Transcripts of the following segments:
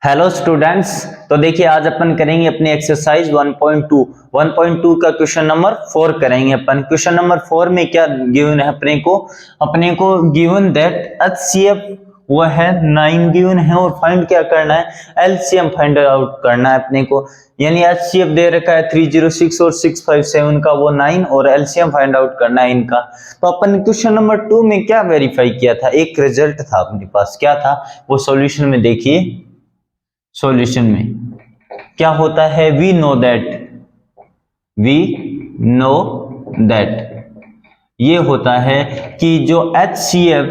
Hello students. तो देखिए आज अपन करेंगे अपनी एक्सरसाइज 1.2 का क्वेश्चन नंबर 4 करेंगे। अपन क्वेश्चन नंबर 4 में क्या गिवन है अपने को गिवन दैट HCF वो है 9 गिवन है और फाइंड क्या करना है, LCM फाइंड आउट करना है अपने को। यानी HCF दे रखा है 306 और 657 का वो 9 और LCM फाइंड आउट करना है इनका। तो अपन क्वेश्चन नंबर 2 में क्या वेरीफाई किया था, एक रिजल्ट था अपने पास, क्या था वो सॉल्यूशन में देखिए। सॉल्यूशन में क्या होता है, वी नो दैट ये होता है कि जो HCF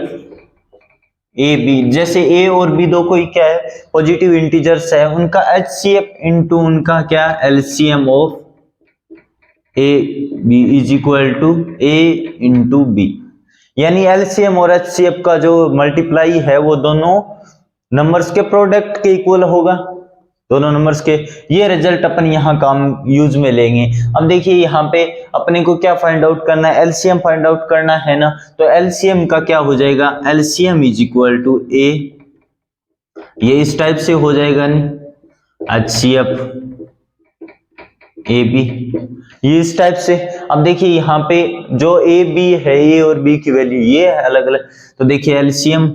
ए बी, जैसे ए और बी दो कोई क्या है पॉजिटिव इंटीजर्स है, उनका HCF इंटू उनका क्या LCM of A B is equal to A into B. यानी LCM और HCF का जो मल्टीप्लाई है वो दोनों नंबर्स के प्रोडक्ट के इक्वल होगा, दोनों नंबर्स के। ये रिजल्ट अपन यहाँ काम यूज में लेंगे। अब देखिए यहाँ पे अपने को क्या फाइंड आउट करना है, LCM फाइंड आउट करना है ना। तो LCM का क्या हो जाएगा, LCM इज इक्वल टू ए, ये इस टाइप से हो जाएगा नहीं, HCF ए बी, ये इस टाइप से। अब देखिए यहाँ पे जो ए बी है, ए और बी की वैल्यू ये है अलग अलग। तो देखिए LCM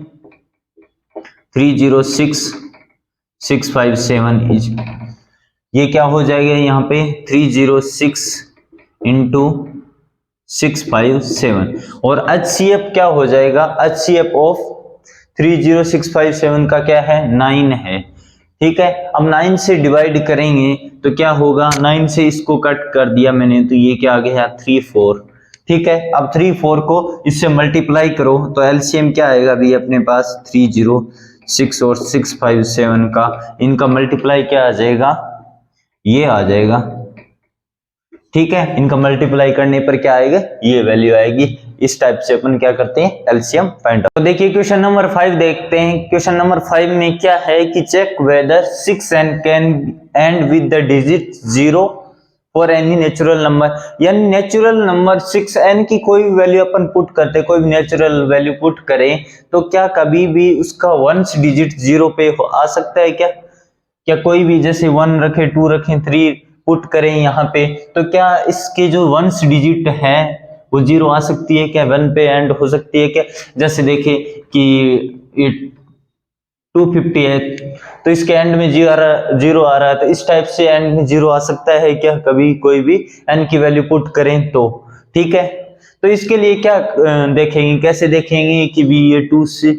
306 657 इज, ये क्या हो जाएगा यहाँ पे 306 इंटू 657 और HCF क्या हो जाएगा, HCF ऑफ 30657 का क्या है 9 है। ठीक है, अब 9 से डिवाइड करेंगे तो क्या होगा, 9 से इसको कट कर दिया मैंने तो ये क्या आ गया 34। ठीक है, अब 34 को इससे मल्टीप्लाई करो तो LCM क्या आएगा भी अपने पास 306 और 657 का इनका मल्टीप्लाई क्या आ जाएगा, ये आ जाएगा। ठीक है, इनका मल्टीप्लाई करने पर क्या आएगा, ये वैल्यू आएगी। इस टाइप से अपन क्या करते हैं, LCM फाइंड आउट। तो देखिए क्वेश्चन नंबर 5 देखते हैं। क्वेश्चन नंबर 5 में क्या है कि check whether 6n can end with the digit 0 for any natural number. यानी नेचुरल नंबर 6n की कोई भी वैल्यू अपन पुट करते, कोई भी नेचुरल वैल्यू पुट करें तो क्या कभी भी उसका वंस डिजिट 0 पे आ सकता है क्या कोई भी जैसे 1 रखे, 2 रखे, 3 पुट करें यहाँ पे तो क्या इसके जो वंस डिजिट है वो 0 आ सकती है क्या, 1 पे एंड हो सकती है क्या। जैसे देखे कि 250 है तो इसके एंड में 0 आ रहा है, तो इस टाइप से एंड में 0 आ सकता है क्या कभी कोई भी n की वैल्यू पुट करें तो। ठीक है, तो इसके लिए क्या देखेंगे, कैसे देखेंगे कि भी ये 2 से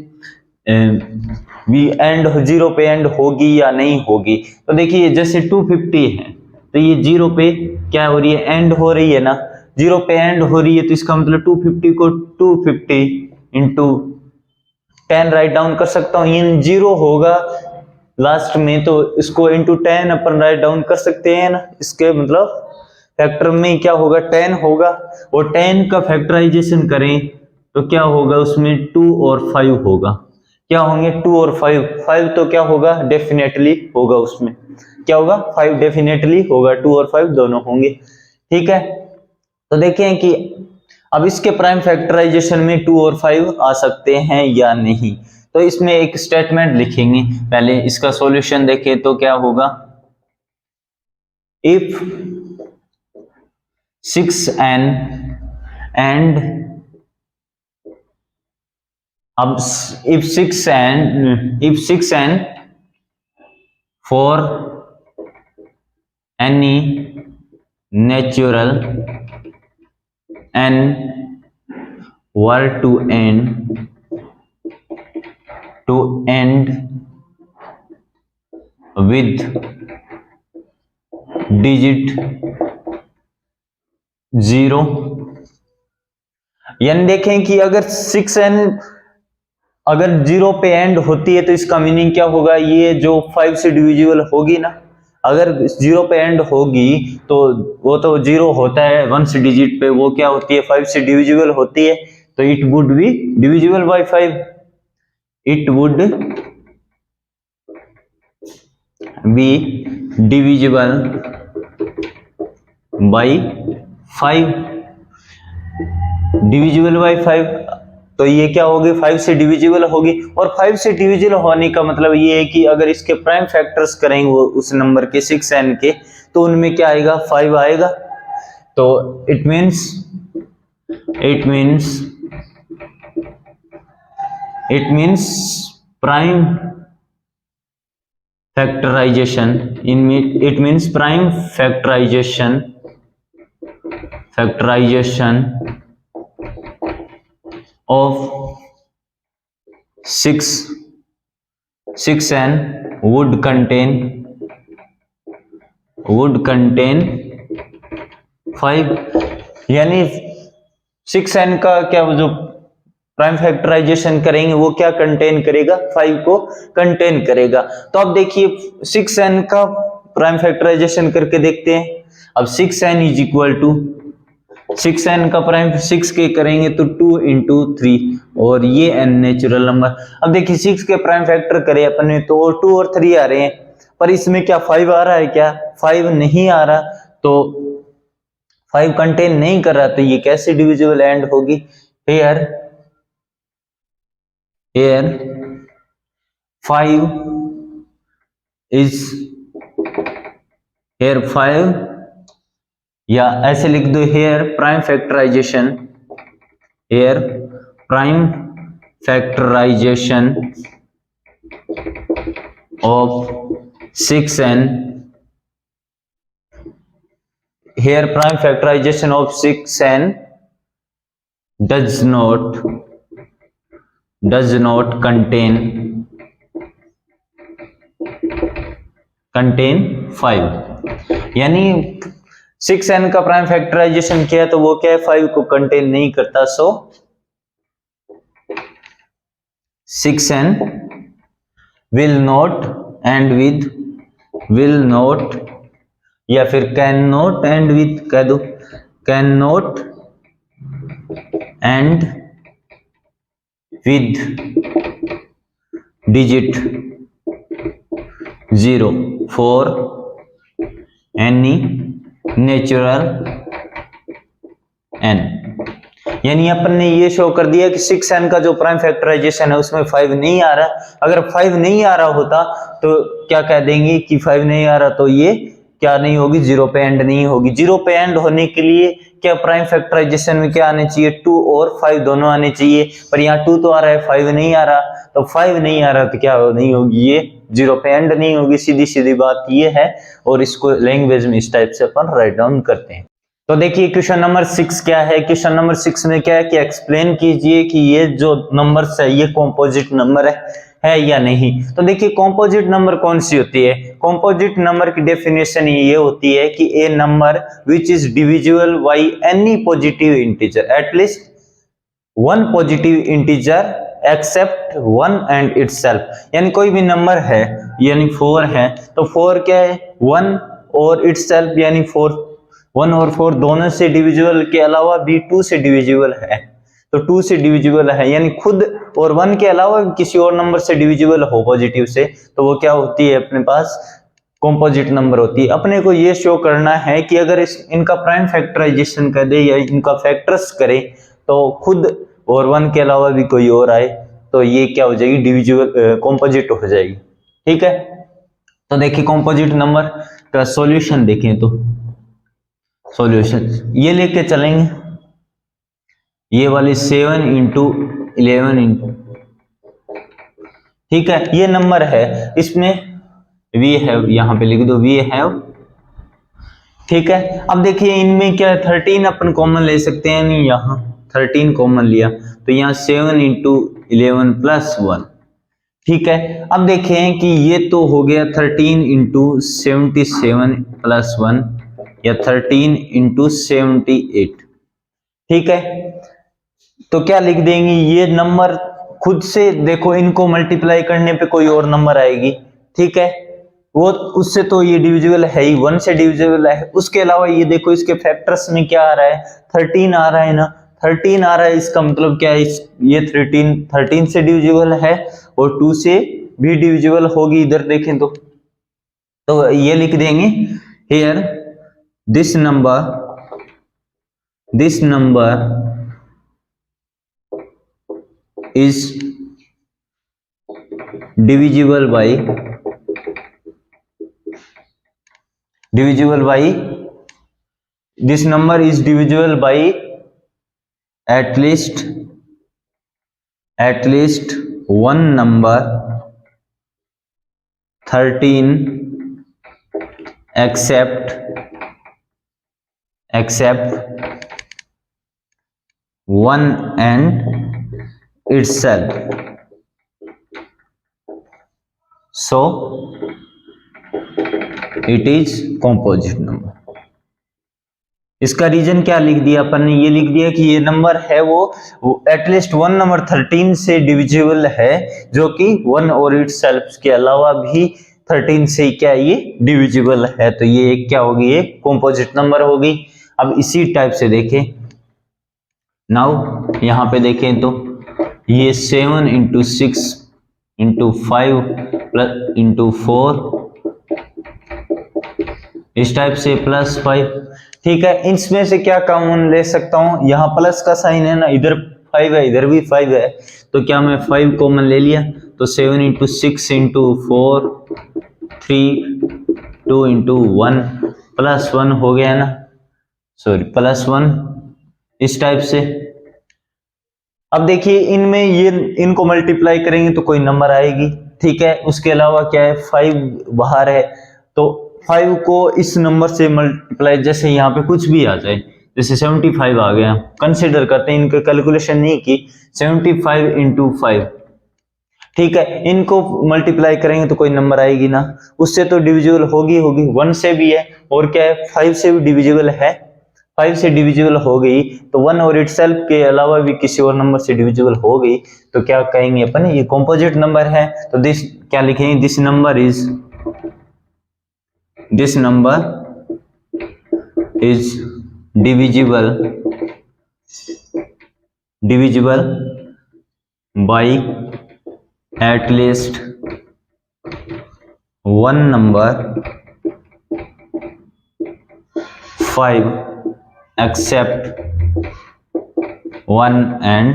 भी एंड 0 पे एंड होगी या नहीं होगी। तो देखिए जैसे 250 है तो ये 0 पे क्या हो रही है, एंड हो रही है ना, 0 पे एंड हो रही है तो इसका मतलब 250 को 250 इंटू 10 राइट डाउन कर सकता हूँ, इन 0 होगा लास्ट में तो इसको इंटू 10 अपन राइट डाउन कर सकते हैं ना। इसके मतलब फैक्टर में क्या होगा 10 होगा और 10 का फैक्टराइजेशन करें तो क्या होगा उसमें 2 और 5 होगा। क्या होंगे 2 और 5 तो क्या होगा डेफिनेटली होगा, उसमें क्या होगा 5 डेफिनेटली होगा, 2 और 5 दोनों होंगे। ठीक है, तो देखें कि अब इसके प्राइम फैक्टराइजेशन में 2 और 5 आ सकते हैं या नहीं। तो इसमें एक स्टेटमेंट लिखेंगे, पहले इसका सॉल्यूशन देखें तो क्या होगा, इफ 6n एंड अब if 6n for any natural n were to end with digit 0। यानी देखें कि अगर 6n अगर 0 पे एंड होती है तो इसका मीनिंग क्या होगा, ये जो 5 से डिविजिबल होगी ना, अगर 0 पे एंड होगी तो वो तो 0 होता है वंस डिजिट पे, वो क्या होती है 5 से डिविजिबल होती है तो it would be divisible by 5, it would be divisible by 5, divisible by 5। तो ये क्या होगी, 5 से डिविजिबल होगी। और 5 से डिविजिबल होने का मतलब ये है कि अगर इसके प्राइम फैक्टर्स करेंगे वो उस नंबर के 6n के, तो उनमें क्या आएगा, 5 आएगा। तो it means prime factorisation, it means prime factorization of 6n would contain 5, यानी 6n का क्या जो प्राइम फैक्टराइजेशन करेंगे वो क्या कंटेन करेगा, 5 को कंटेन करेगा। तो अब देखिए 6n का प्राइम फैक्टराइजेशन करके देखते हैं। अब 6n is equal to 6n का प्राइम 6 के करेंगे तो 2 into 3 और ये n नेचुरल नंबर। अब देखिए 6 के प्राइम फैक्टर करे अपने तो 2 और 3 आ रहे हैं, पर इसमें क्या 5 आ रहा है, क्या 5 नहीं आ रहा, तो 5 कंटेन नहीं कर रहा, तो ये कैसे डिविजिबल एंड होगी। here 5 या ऐसे लिख दो, here prime factorization of 6n, here prime factorization of 6n does not contain 5, यानी 6n का प्राइम फैक्टराइजेशन किया तो वो क्या है, 5 को कंटेन नहीं करता। सो 6n will not end with या फिर कैन नॉट एंड विथ कह दो, can not and with digit 0 for any natural n, यानी अपन ने ये शो कर दिया कि 6n का जो प्राइम फैक्टराइजेशन है उसमें 5 नहीं आ रहा। अगर 5 नहीं आ रहा होता तो क्या कह देंगे कि 5 नहीं आ रहा, तो ये क्या नहीं होगी, 0 पे एंड नहीं होगी। 0 पे एंड होने के लिए क्या प्राइम फैक्टराइजेशन में क्या आने चाहिए, 2 और 5 दोनों आने चाहिए, पर यहाँ 2 तो आ रहा है 5 नहीं आ रहा, तो 5 नहीं आ रहा तो क्या नहीं होगी, ये 0 पे एंड नहीं होगी। सीधी सीधी बात ये है, और इसको लैंग्वेज में इस टाइप से अपन राइट डाउन करते हैं। तो देखिए क्वेश्चन नंबर 6 क्या है, क्वेश्चन नंबर 6 में क्या है कि एक्सप्लेन कीजिए कि ये जो नंबर्स है ये कॉम्पोजिट नंबर है या नहीं। तो देखिए कॉम्पोजिट नंबर कौन सी होती है, कॉम्पोजिट नंबर की डेफिनेशन ये होती है कि a number which is divisible by any positive integer, at least one positive integer except 1 and itself, यानी कोई भी नंबर है, यानी 4 है तो 4 क्या है, 1 और इटसेल्फ यानी 4, 1 और 4 दोनों से डिविजिबल के अलावा भी 2 से डिविजिबल है, तो 2 से डिविजिबल है, यानी खुद और 1 के अलावा किसी और नंबर से डिविजिबल हो पॉजिटिव से, तो वो क्या होती है अपने पास कॉम्पोजिट नंबर होती है। अपने को ये शो करना है कि अगर इनका प्राइम फैक्टराइजेशन कर दे या इनका फैक्टर्स करे तो खुद और 1 के अलावा भी कोई और आए तो ये क्या हो जाएगी, डिविजिबल कॉम्पोजिट हो जाएगी। ठीक है, तो देखिए कॉम्पोजिट नंबर का सॉल्यूशन देखें तो सॉल्यूशन ये लेके चलेंगे, ये वाली 7 into 11 ठीक है, ये नंबर है, इसमें वी हैव यहां पे लिख दो, वी हैव। ठीक है, अब देखिए इनमें क्या 13 अपन कॉमन ले सकते हैं, नहीं यहां 13 कॉमन लिया तो यहाँ 7 into 11 plus 1। ठीक है, अब देखें कि ये तो हो गया 13 into 77 plus 1 या 13 into 78। ठीक है, तो क्या लिख देंगे, ये नंबर खुद से देखो इनको मल्टीप्लाई करने पे कोई और नंबर आएगी। ठीक है, वो उससे तो ये डिविजिबल है ही, 1 से डिविजिबल है, उसके अलावा ये देखो इसके फैक्टर्स में क्या आ रहा है, 13 आ रहा है ना, 13 आ रहा है, इसका मतलब क्या है, ये 13 से डिविजिबल है और 2 से भी डिविजिबल होगी। इधर देखें तो ये लिख देंगे here this number is divisible by this number is divisible by at least one number 13 except 1 and itself. So it is composite number. इसका रीजन क्या लिख दिया अपन ने? ये लिख दिया कि ये नंबर है वो एटलीस्ट वन नंबर 13 से डिविजिबल है, जो कि 1 और इट सेल्फ के अलावा भी 13 से क्या ये डिविजिबल है। तो ये क्या होगी? ये कंपोजिट नंबर होगी। अब इसी टाइप से देखें, नाउ यहां पे देखें तो ये 7 इंटू 6 इंटू 5 प्लस इंटू 4 इस टाइप से प्लस 5। ठीक है, इसमें से क्या कॉमन ले सकता हूं? यहाँ प्लस का साइन है ना, इधर 5 है, इधर भी 5 है, तो क्या मैं 5 कॉमन ले लिया? तो 7 इंटू 6 इंटू 4 3 2 इंटू 1 प्लस 1 हो गया ना, सॉरी प्लस 1 इस टाइप से। अब देखिए इनमें ये इनको मल्टीप्लाई करेंगे तो कोई नंबर आएगी। ठीक है, उसके अलावा क्या है? 5 बाहर है, तो 5 को इस नंबर से मल्टीप्लाई, जैसे यहाँ पे कुछ भी आ जाए, जैसे 75 आ गया, कंसिडर करते हैं, इनके कैलकुलेशन नहीं की, 75 इंटू 5। ठीक है, इनको मल्टीप्लाई करेंगे तो कोई नंबर आएगी ना, उससे तो डिविजिबल होगी 1 से भी है, और क्या है 5 से भी डिविजिबल है, 5 से डिविजिबल हो गई तो 1 और इटसेल्फ के अलावा भी किसी और नंबर से डिविजिबल हो गई, तो क्या कहेंगे अपन? ये कंपोजिट नंबर है। तो दिस क्या लिखेंगे? This number is divisible by at least one number 5 except 1 and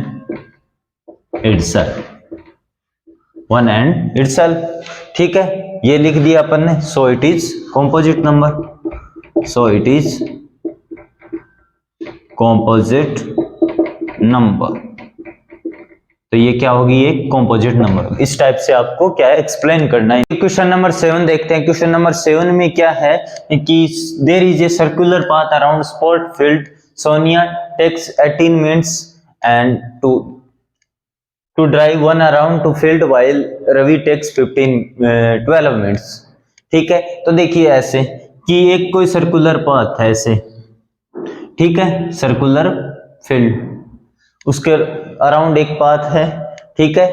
itself। ठीक है, ये लिख दिया अपन ने। So it is composite number. तो ये क्या होगी? ये कंपोजिट नंबर। इस टाइप से आपको क्या है एक्सप्लेन करना है। क्वेश्चन नंबर 7 देखते हैं। क्वेश्चन नंबर 7 में क्या है कि there is a circular path around sport field, Sonia takes 18 minutes and to drive one around to field while Ravi takes 12 minutes। ठीक है, तो देखिए ऐसे कि एक कोई सर्कुलर पाथ है ऐसे, ठीक है, सर्कुलर फील्ड, उसके अराउंड एक पाथ है। ठीक है,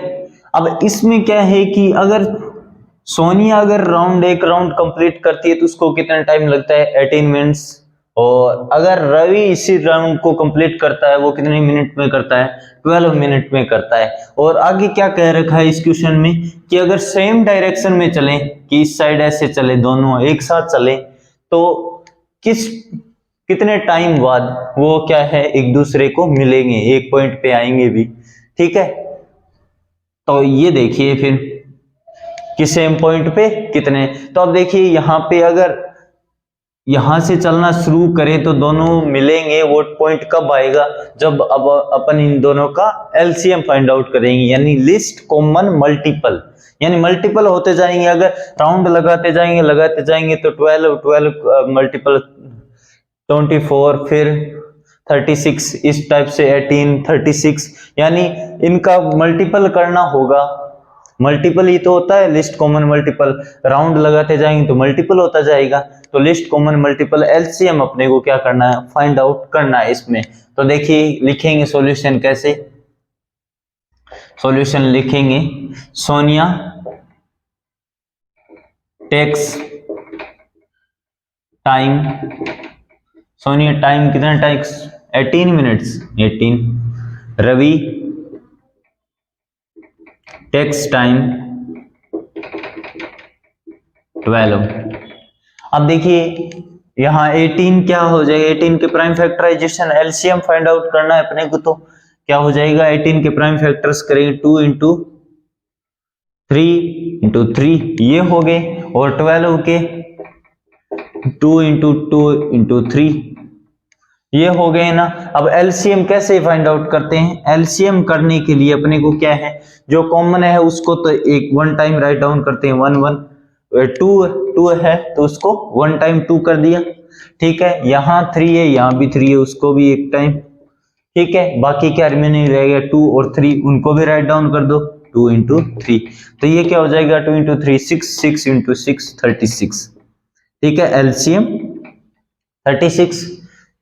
अब इसमें क्या है कि अगर सोनिया अगर एक राउंड कंप्लीट करती है तो उसको कितना टाइम लगता है? 18 मिनट्स। और अगर रवि इसी राउंड को कंप्लीट करता है वो कितने मिनट में करता है? 12 मिनट में करता है। और आगे क्या कह रखा है इस क्वेश्चन में कि अगर सेम डायरेक्शन में चले, कि इस साइड ऐसे चले, दोनों एक साथ चले, तो कितने टाइम बाद वो क्या है एक दूसरे को मिलेंगे, एक पॉइंट पे आएंगे भी। ठीक है, तो ये देखिए फिर कि सेम पॉइंट पे कितने। तो अब देखिए यहाँ पे अगर यहां से चलना शुरू करें तो दोनों मिलेंगे। वो पॉइंट कब आएगा? जब अब अपन इन दोनों का एलसीएम फाइंड आउट करेंगे, यानी लिस्ट कॉमन मल्टीपल, यानी मल्टीपल होते जाएंगे। अगर राउंड लगाते जाएंगे तो 12 मल्टीपल 24, फिर 36, इस टाइप से 18 36, यानी इनका मल्टीपल करना होगा। मल्टीपल ही तो होता है लिस्ट कॉमन मल्टीपल, राउंड लगाते जाएंगे तो मल्टीपल होता जाएगा। तो लिस्ट कॉमन मल्टीपल एलसीएम अपने को क्या करना है? फाइंड आउट करना है इसमें। तो देखिए लिखेंगे सॉल्यूशन कैसे? सॉल्यूशन लिखेंगे Sonia takes time, Sonia time कितना time? 18 minutes 18। Ravi takes time 12। अब देखिए यहाँ 18 क्या हो जाएगा? 18 के prime factorisation LCM find out करना है अपने को, तो क्या हो जाएगा, 18 के प्राइम फैक्टर्स करेंगे 2 इंटू 3 इंटू 3 ये हो गए, और 12 के 2 इंटू 2 इंटू 3 ये हो गए ना। अब एलसीएम कैसे फाइंड आउट करते हैं, एलसीएम करने के लिए अपने को क्या है, जो कॉमन है उसको तो एक वन टाइम राइट डाउन करते हैं, 1 1 2 है तो उसको 1 टाइम 2 कर दिया, ठीक है। यहाँ 3 है, यहाँ भी 3 है, उसको भी एक टाइम, ठीक है। बाकी क्या रिमेनिंग रहेगा 2 और 3, उनको भी राइट डाउन कर दो 2 इंटू 3, तो ये क्या हो जाएगा 2 इंटू 3 6, 6 इंटू 6 36, ठीक है। एलसीएम 36,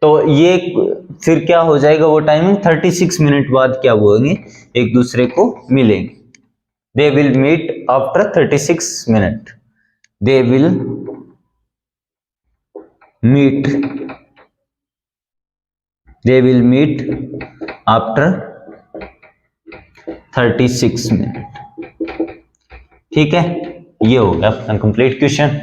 तो ये फिर क्या हो जाएगा, वो टाइमिंग 36 मिनट बाद क्या होंगे, एक दूसरे को मिलेंगे। They will meet after 36 minute, they will meet, they will meet after 36 minute, ठीक है। ये हो गया अपना कंप्लीट क्वेश्चन।